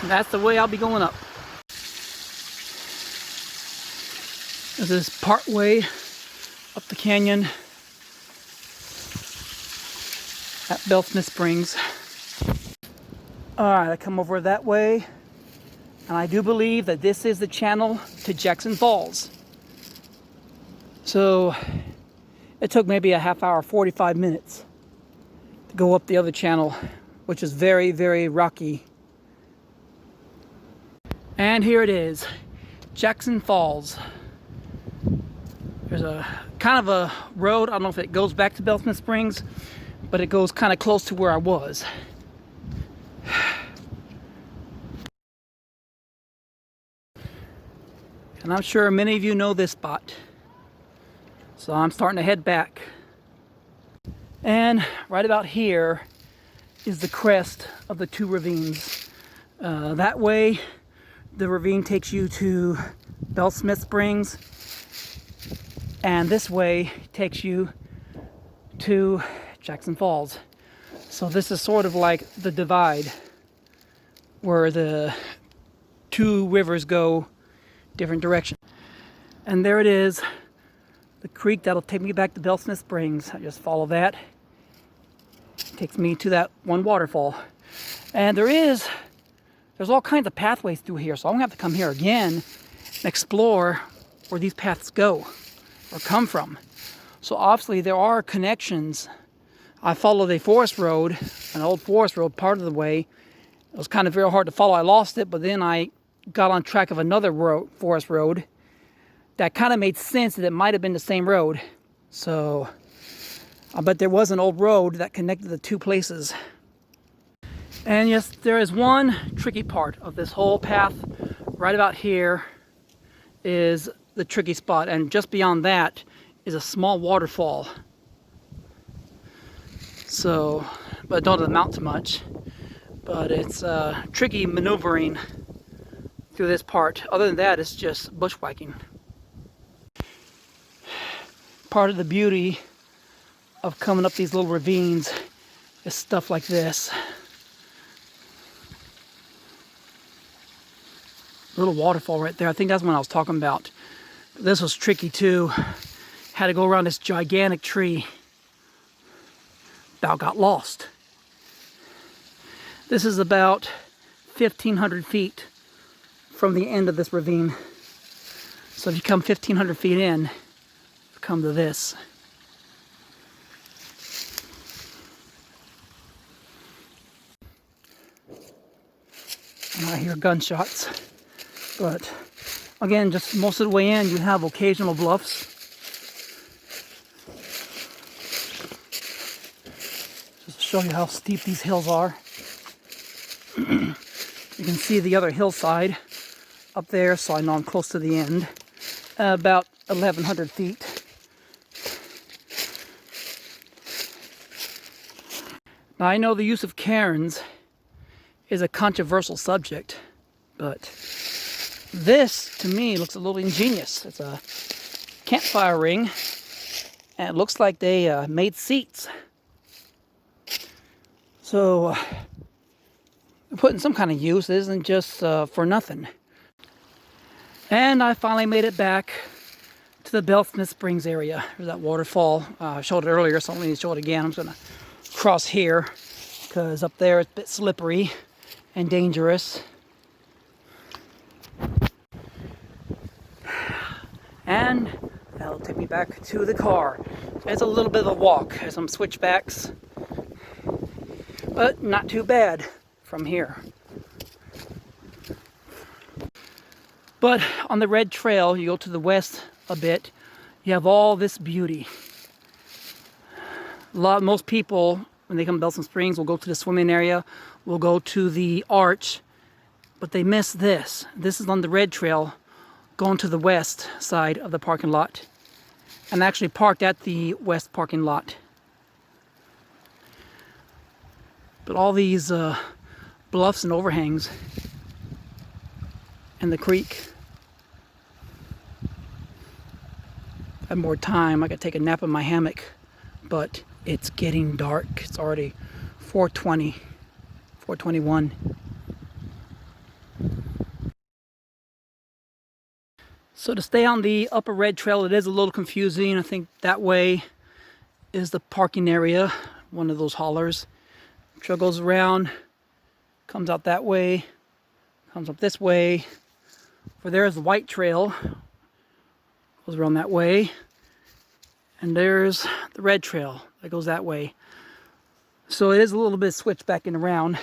And that's the way I'll be going up. This is part way up the canyon at Bellsmith Springs. Alright, I come over that way, and I do believe that this is the channel to Jackson Falls. So it took maybe a half hour, 45 minutes to go up the other channel, which is very, very rocky. And here it is, Jackson Falls. There's a kind of a road, I don't know if it goes back to Bellsmith Springs, but it goes kind of close to where I was. And I'm sure many of you know this spot. So I'm starting to head back. And right about here is the crest of the two ravines. That way, the ravine takes you to Bellsmith Springs, and this way takes you to Jackson Falls. So this is sort of like the divide where the two rivers go different directions. And there it is, the creek that'll take me back to Bellsmith Springs. I just follow that. It takes me to that one waterfall. And there's all kinds of pathways through here, so I'm gonna have to come here again and explore where these paths go or come from. So obviously there are connections. I followed a forest road, an old forest road part of the way. It was kind of very hard to follow. I lost it, but then I got on track of another forest road that kind of made sense that it might have been the same road. So I bet there was an old road that connected the two places. And yes, there is one tricky part of this whole path. Right about here is the tricky spot, and just beyond that is a small waterfall. So, but don't amount to much. But it's tricky maneuvering through this part. Other than that, it's just bushwhacking. Part of the beauty of coming up these little ravines is stuff like this. Little waterfall right there. I think that's what I was talking about. This was tricky too. Had to go around this gigantic tree. About got lost. This is about 1,500 feet from the end of this ravine. So if you come 1,500 feet in, come to this. And I hear gunshots. But again, just most of the way in, you have occasional bluffs. Just to show you how steep these hills are. You can see the other hillside up there, so I know I'm close to the end. About 1,100 feet. Now I know the use of cairns is a controversial subject, but this, to me, looks a little ingenious. It's a campfire ring, and it looks like they made seats. So, they're putting some kind of use. It isn't just for nothing. And I finally made it back to the Bellsmith Springs area. There's that waterfall. I showed it earlier, so I'm going to show it again. I'm just going to cross here, because up there it's a bit slippery and dangerous. And that'll take me back to the car. It's a little bit of a walk. There's some switchbacks, but not too bad from here. But on the red trail, you go to the west a bit, you have all this beauty. Most people, when they come to Bellsmith Springs, will go to the swimming area, will go to the arch, but they miss this. This is on the red trail, going to the west side of the parking lot, and actually parked at the west parking lot. But all these bluffs and overhangs and the creek. If I had more time, I could take a nap in my hammock, but it's getting dark. It's already 4:20, 4:21. So to stay on the upper red trail, it is a little confusing. I think that way is the parking area, one of those haulers. Trail goes around, comes out that way, comes up this way. For there is the white trail, goes around that way. And there's the red trail that goes that way. So it is a little bit switched back and around.